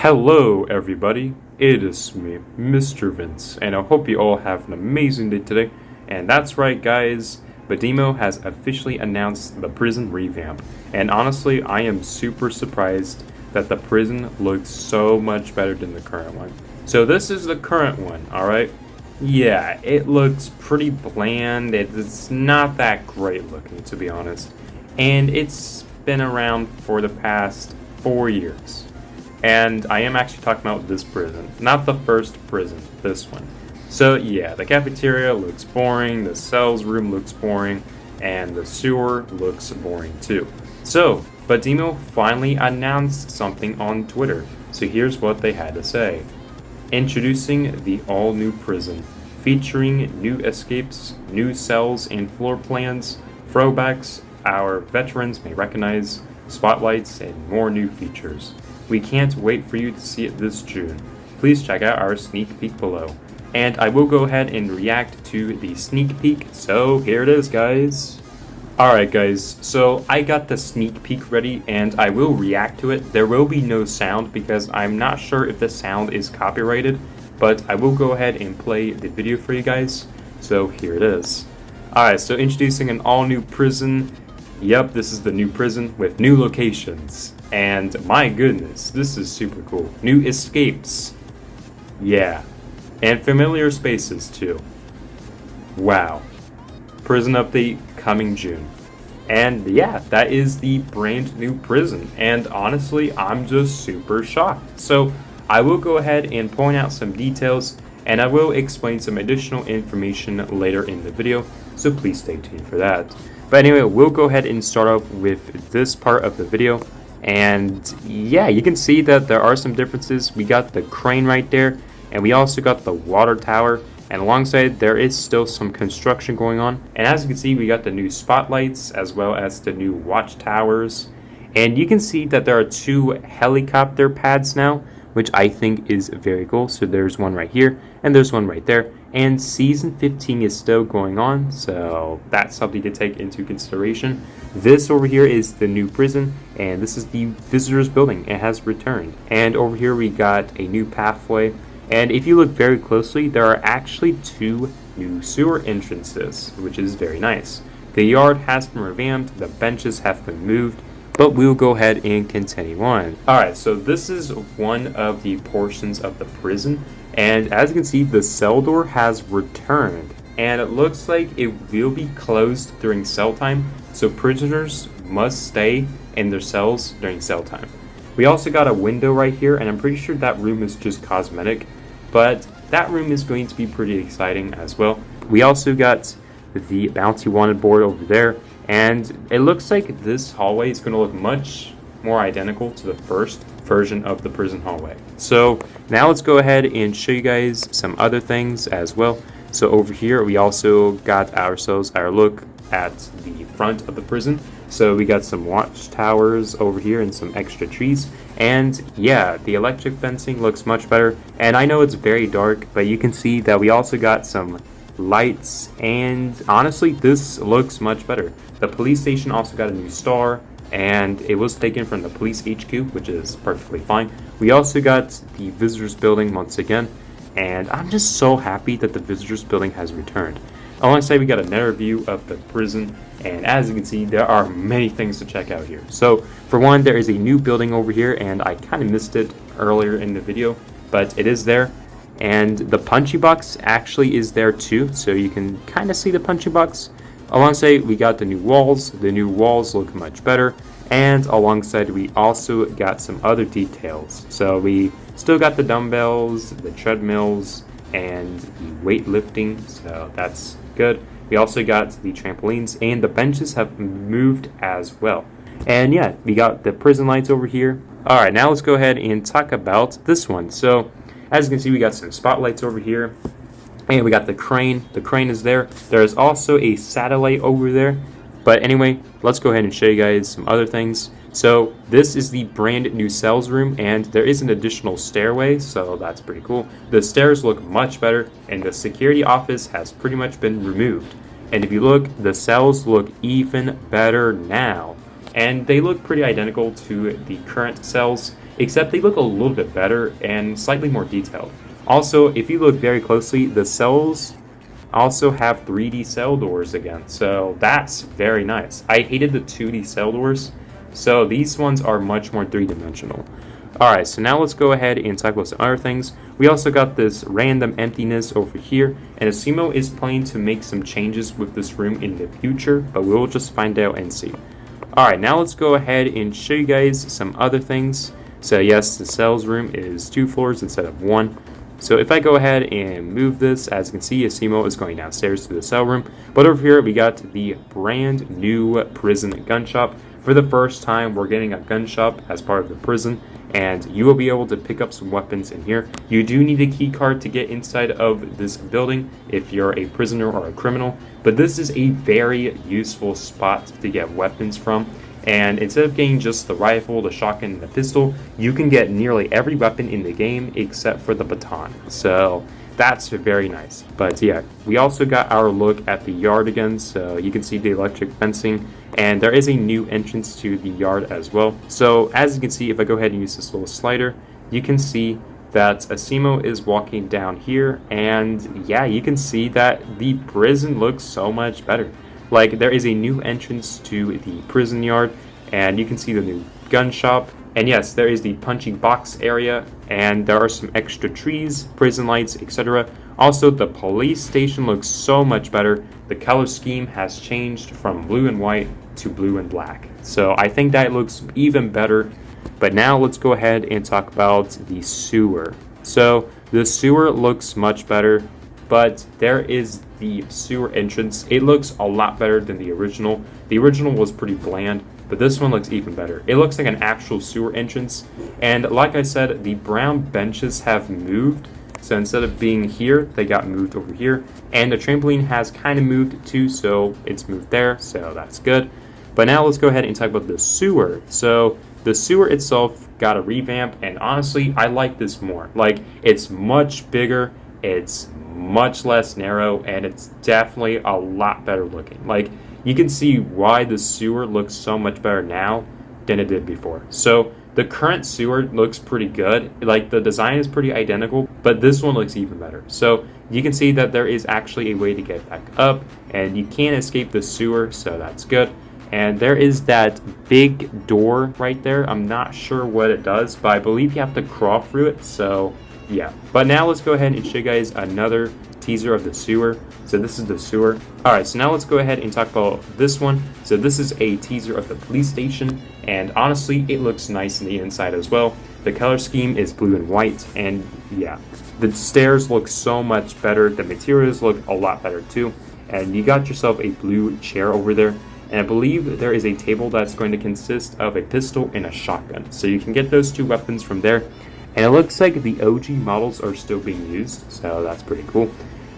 Hello everybody, it is me, Mr. Vince, and I hope you all have an amazing day today. And that's right guys, Badimo has officially announced the prison revamp. And honestly, I am super surprised that the prison looks so much better than the current one. So this is the current one, alright? Yeah, it looks pretty bland, it's not that great looking to be honest. And it's been around for the past 4 years. And I am actually talking about this prison, not the first prison, this one. So yeah, the cafeteria looks boring, the cells room looks boring, and the sewer looks boring too. So, Badimo finally announced something on Twitter, so here's what they had to say. Introducing the all-new prison, featuring new escapes, new cells and floor plans, throwbacks our veterans may recognize, spotlights, and more new features. We can't wait for you to see it this June. Please check out our sneak peek below. And I will go ahead and react to the sneak peek, so here it is guys. Alright guys, so I got the sneak peek ready and I will react to it. There will be no sound because I'm not sure if the sound is copyrighted, but I will go ahead and play the video for you guys, so here it is. Alright, so introducing an all new prison. Yep, this is the new prison with new locations. And my goodness, this is super cool. New escapes. Yeah. And familiar spaces too. Wow. Prison update coming June. And yeah, that is the brand new prison. And honestly, I'm just super shocked. So I will go ahead and point out some details and I will explain some additional information later in the video. So please stay tuned for that. But anyway, we'll go ahead and start off with this part of the video. And yeah, you can see that there are some differences. We got the crane right there, and we also got the water tower, and alongside there is still some construction going on. And as you can see, we got the new spotlights as well as the new watchtowers. And you can see that there are 2 helicopter pads now, which I think is very cool. So there's one right here and there's one right there. And season 15 is still going on, so that's something to take into consideration. This over here is the new prison, and this is the visitors building. It has returned. And over here we got a new pathway. And if you look very closely, there are actually 2 new sewer entrances, which is very nice. The yard has been revamped, the benches have been moved, but we'll go ahead and continue on. Alright, so this is one of the portions of the prison. And as you can see, the cell door has returned. And it looks like it will be closed during cell time. So prisoners must stay in their cells during cell time. We also got a window right here. And I'm pretty sure that room is just cosmetic. But that room is going to be pretty exciting as well. We also got the bounty wanted board over there. And it looks like this hallway is going to look much more identical to the first version of the prison hallway. So now let's go ahead and show you guys some other things as well. So over here we also got ourselves our look at the front of the prison. So we got some watchtowers over here and some extra trees. And yeah, the electric fencing looks much better. And I know it's very dark, but you can see that we also got some lights, and honestly this looks much better. The police station also got a new star, and it was taken from the police HQ, which is perfectly fine. We also got the visitors building once again, and I'm just so happy that the visitors building has returned. Alongside, we got another view of the prison, and as you can see, there are many things to check out here. So for one, there is a new building over here, and I kind of missed it earlier in the video, but it is there. And the punching box actually is there too, so you can kind of see the punching box. Alongside, we got the new walls. The new walls look much better. And alongside, we also got some other details. So we still got the dumbbells, the treadmills, and the weightlifting. So that's good. We also got the trampolines, and the benches have moved as well. And yeah, we got the prison lights over here. All right, now let's go ahead and talk about this one. So as you can see, we got some spotlights over here. And we got the crane. The crane is there. There is also a satellite over there. But anyway, let's go ahead and show you guys some other things. So this is the brand new cells room, and there is an additional stairway, so that's pretty cool. The stairs look much better, and the security office has pretty much been removed. And if you look, the cells look even better now. And they look pretty identical to the current cells. except they look a little bit better and slightly more detailed. Also, if you look very closely, the cells also have 3D cell doors again, so that's very nice. I hated the 2D cell doors, so these ones are much more three-dimensional. Alright, so now let's go ahead and talk about some other things. We also got this random emptiness over here, and Asimo is planning to make some changes with this room in the future, but we'll just find out and see. Alright, now let's go ahead and show you guys some other things. So yes, the cells room is 2 floors instead of 1. So if I go ahead and move this, as you can see, Asimo is going downstairs to the cell room. But over here, we got the brand new prison gun shop. For the first time, we're getting a gun shop as part of the prison, and you will be able to pick up some weapons in here. You do need a key card to get inside of this building if you're a prisoner or a criminal, but this is a very useful spot to get weapons from. And instead of getting just the rifle, the shotgun, and the pistol, you can get nearly every weapon in the game except for the baton. So that's very nice. But yeah, we also got our look at the yard again, so you can see the electric fencing, and there is a new entrance to the yard as well. So as you can see, if I go ahead and use this little slider, you can see that Asimo is walking down here, and yeah, you can see that the prison looks so much better. Like, there is a new entrance to the prison yard, and you can see the new gun shop. And yes, there is the punching box area, and there are some extra trees, prison lights, etc. Also, the police station looks so much better. The color scheme has changed from blue and white to blue and black. So I think that looks even better. But now let's go ahead and talk about the sewer. So the sewer looks much better, but there is the sewer entrance. It looks a lot better than the original. The original was pretty bland, but this one looks even better. It looks like an actual sewer entrance, and like I said, the brown benches have moved. So instead of being here, they got moved over here, and the trampoline has kind of moved too, so it's moved there, so that's good. But now let's go ahead and talk about the sewer. So the sewer itself got a revamp, and honestly, I like this more. Like, it's much bigger, it's much less narrow, and it's definitely a lot better looking. Like, you can see why the sewer looks so much better now than it did before. So the current sewer looks pretty good. Like, the design is pretty identical, but this one looks even better. So you can see that there is actually a way to get back up, and you can't escape the sewer, so that's good. And there is that big door right there. I'm not sure what it does, but I believe you have to crawl through it, so yeah. But now let's go ahead and show you guys another teaser of the sewer. So this is the sewer. Alright, so now let's go ahead and talk about this one. So this is a teaser of the police station, and honestly, it looks nice in the inside as well. The color scheme is blue and white, and yeah, the stairs look so much better. The materials look a lot better too, and you got yourself a blue chair over there. And I believe there is a table that's going to consist of a pistol and a shotgun. So you can get those two weapons from there. And it looks like the OG models are still being used, so that's pretty cool.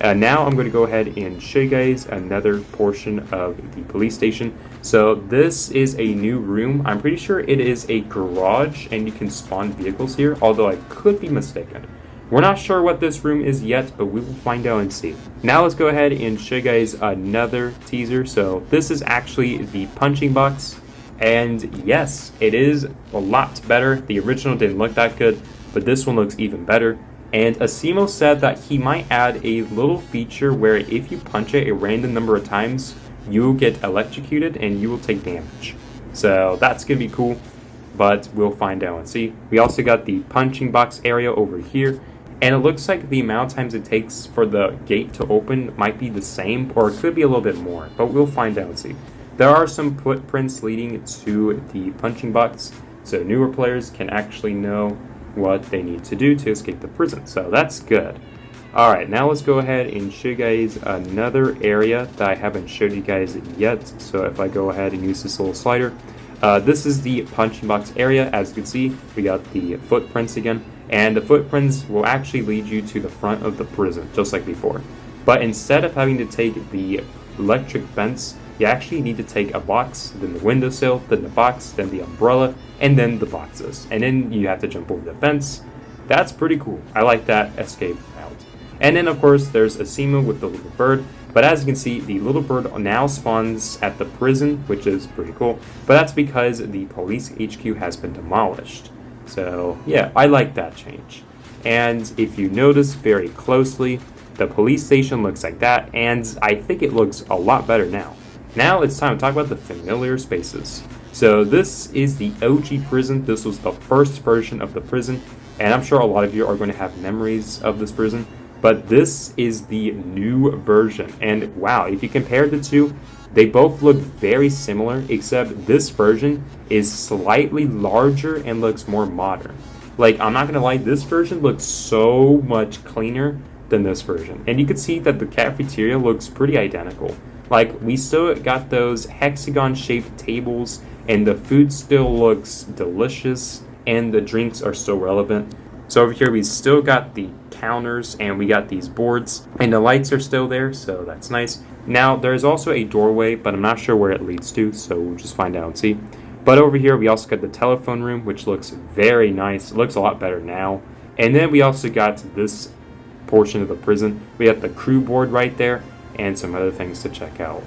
Now I'm going to go ahead and show you guys another portion of the police station. So this is a new room. I'm pretty sure it is a garage, and you can spawn vehicles here, although I could be mistaken. We're not sure what this room is yet, but we will find out and see. Now let's go ahead and show you guys another teaser. So this is actually the punching box, and yes, it is a lot better. The original didn't look that good, but this one looks even better. And Asimo said that he might add a little feature where if you punch it a random number of times, you will get electrocuted and you will take damage. So that's gonna be cool, but we'll find out and see. We also got the punching box area over here, and it looks like the amount of times it takes for the gate to open might be the same, or it could be a little bit more, but we'll find out and see. There are some footprints leading to the punching box, so newer players can actually know what they need to do to escape the prison, so that's good. Alright, now let's go ahead and show you guys another area that I haven't showed you guys yet. So if I go ahead and use this little slider, this is the punching box area. As you can see, we got the footprints again, and the footprints will actually lead you to the front of the prison, just like before. But instead of having to take the electric fence, you actually need to take a box, then the windowsill, then the box, then the umbrella, and then the boxes. And then you have to jump over the fence. That's pretty cool. I like that escape route. And then, of course, there's Asimo with the little bird. But as you can see, the little bird now spawns at the prison, which is pretty cool. But that's because the police HQ has been demolished. So yeah, I like that change. And if you notice very closely, the police station looks like that, and I think it looks a lot better now. Now it's time to talk about the familiar spaces. So this is the OG prison. This was the first version of the prison, and I'm sure a lot of you are going to have memories of this prison, but this is the new version. And wow, if you compare the two, they both look very similar, except this version is slightly larger and looks more modern. Like, I'm not gonna lie, this version looks so much cleaner than this version. And you can see that the cafeteria looks pretty identical. Like, we still got those hexagon-shaped tables, and the food still looks delicious, and the drinks are still relevant. So over here, we still got the counters, and we got these boards, and the lights are still there, so that's nice. Now, there's also a doorway, but I'm not sure where it leads to, so we'll just find out and see. But over here, we also got the telephone room, which looks very nice. It looks a lot better now. And then we also got this portion of the prison. We got the crew board right there, and some other things to check out.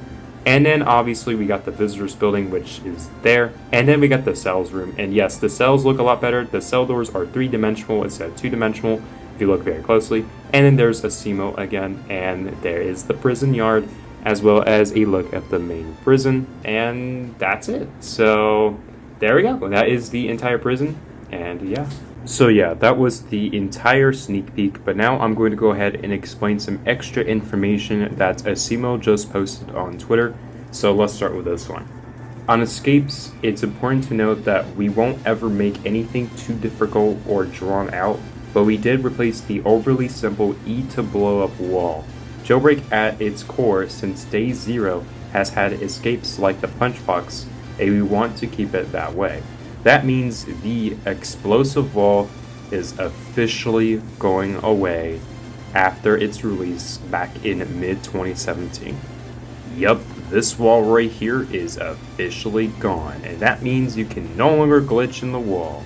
And then obviously we got the visitors building, which is there. And then we got the cells room. And yes, the cells look a lot better. The cell doors are 3-dimensional instead of 2-dimensional, if you look very closely. And then there's a CMO again, and there is the prison yard, as well as a look at the main prison. And that's it. So there we go. That is the entire prison. And yeah. So yeah, that was the entire sneak peek, but now I'm going to go ahead and explain some extra information that Asimo just posted on Twitter. So let's start with this one. On escapes, it's important to note that we won't ever make anything too difficult or drawn out, but we did replace the overly simple E to blow up wall. Jailbreak at its core since day 0 has had escapes like the punch box, and we want to keep it that way. That means the explosive wall is officially going away after its release back in mid-2017. Yup, this wall right here is officially gone, and that means you can no longer glitch in the wall.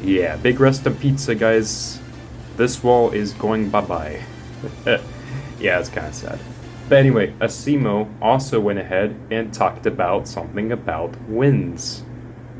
Yeah, big rest of pizza, guys. This wall is going bye-bye. Yeah, it's kind of sad. But anyway, Asimo also went ahead and talked about something about wins.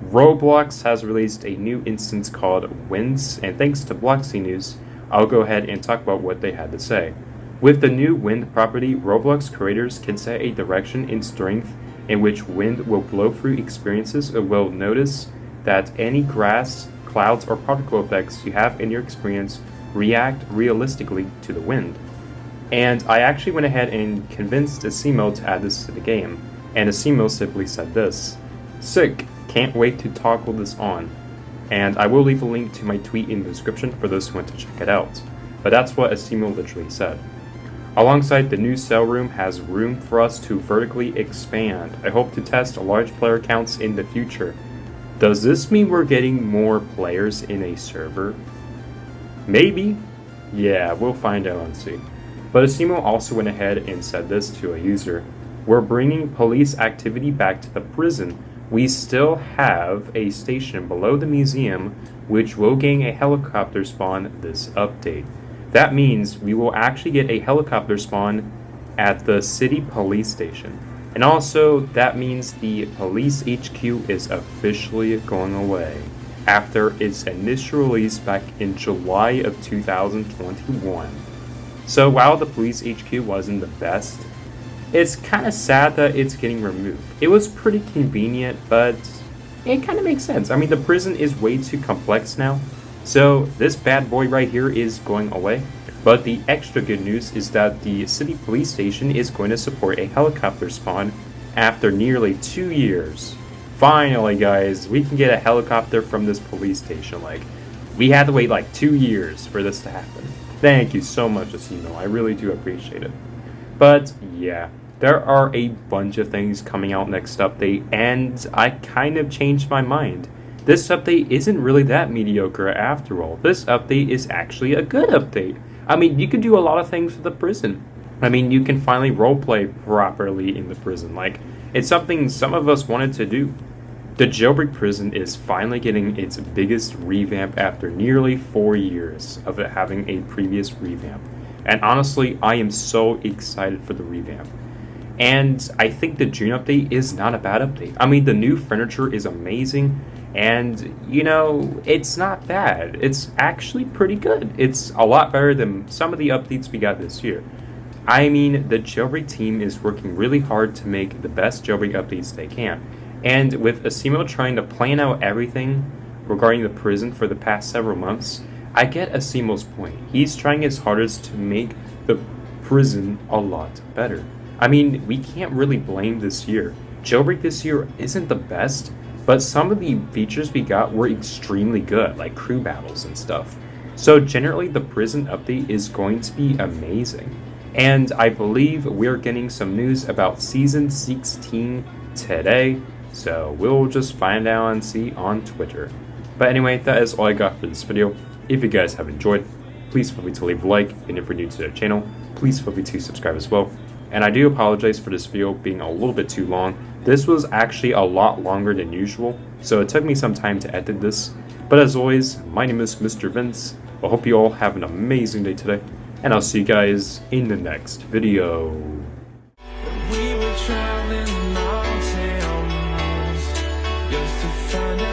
Roblox has released a new instance called Winds, and thanks to Bloxy News, I'll go ahead and talk about what they had to say. With the new wind property, Roblox creators can set a direction and strength in which wind will blow through experiences and will notice that any grass, clouds, or particle effects you have in your experience react realistically to the wind. And I actually went ahead and convinced Asimo to add this to the game, and Asimo simply said this: "Sick. Can't wait to toggle this on." And I will leave a link to my tweet in the description for those who want to check it out. But that's what Asimo literally said. Alongside, the new cell room has room for us to vertically expand. I hope to test large player counts in the future. Does this mean we're getting more players in a server? Maybe. Yeah, we'll find out and see. But Asimo also went ahead and said this to a user: "We're bringing police activity back to the prison. We still have a station below the museum, which will gain a helicopter spawn this update. That means we will actually get a helicopter spawn at the city police station. And also, that means the police HQ is officially going away after its initial release back in July of 2021. So while the police HQ wasn't the best, it's kind of sad that it's getting removed. It was pretty convenient, but it kind of makes sense. I mean, the prison is way too complex now, so this bad boy right here is going away. But the extra good news is that the city police station is going to support a helicopter spawn after nearly 2 years. Finally, guys, we can get a helicopter from this police station. Like, we had to wait like 2 years for this to happen. Thank you so much, Asimo. I really do appreciate it. But yeah, there are a bunch of things coming out next update, and I kind of changed my mind. This update isn't really that mediocre after all. This update is actually a good update. I mean, you can do a lot of things with the prison. I mean, you can finally roleplay properly in the prison. Like, it's something some of us wanted to do. The Jailbreak prison is finally getting its biggest revamp after nearly 4 years of it having a previous revamp. And honestly, I am so excited for the revamp. And I think the June update is not a bad update. I mean, the new furniture is amazing, and it's not bad. It's actually pretty good. It's a lot better than some of the updates we got this year. I mean, the Jailbreak team is working really hard to make the best Jailbreak updates they can. And with Asimo trying to plan out everything regarding the prison for the past several months, I get Asimo's point. He's trying his hardest to make the prison a lot better. I mean, we can't really blame this year. Jailbreak this year isn't the best, but some of the features we got were extremely good, like crew battles and stuff. So generally, the prison update is going to be amazing. And I believe we're getting some news about Season 16 today, so we'll just find out and see on Twitter. But anyway, that is all I got for this video. If you guys have enjoyed, please feel free to leave a like, and if you're new to the channel, please feel free to subscribe as well. And I do apologize for this video being a little bit too long. This was actually a lot longer than usual, so it took me some time to edit this. But as always, my name is Mr. Vince. I hope you all have an amazing day today, and I'll see you guys in the next video. We were traveling the mountains just to find out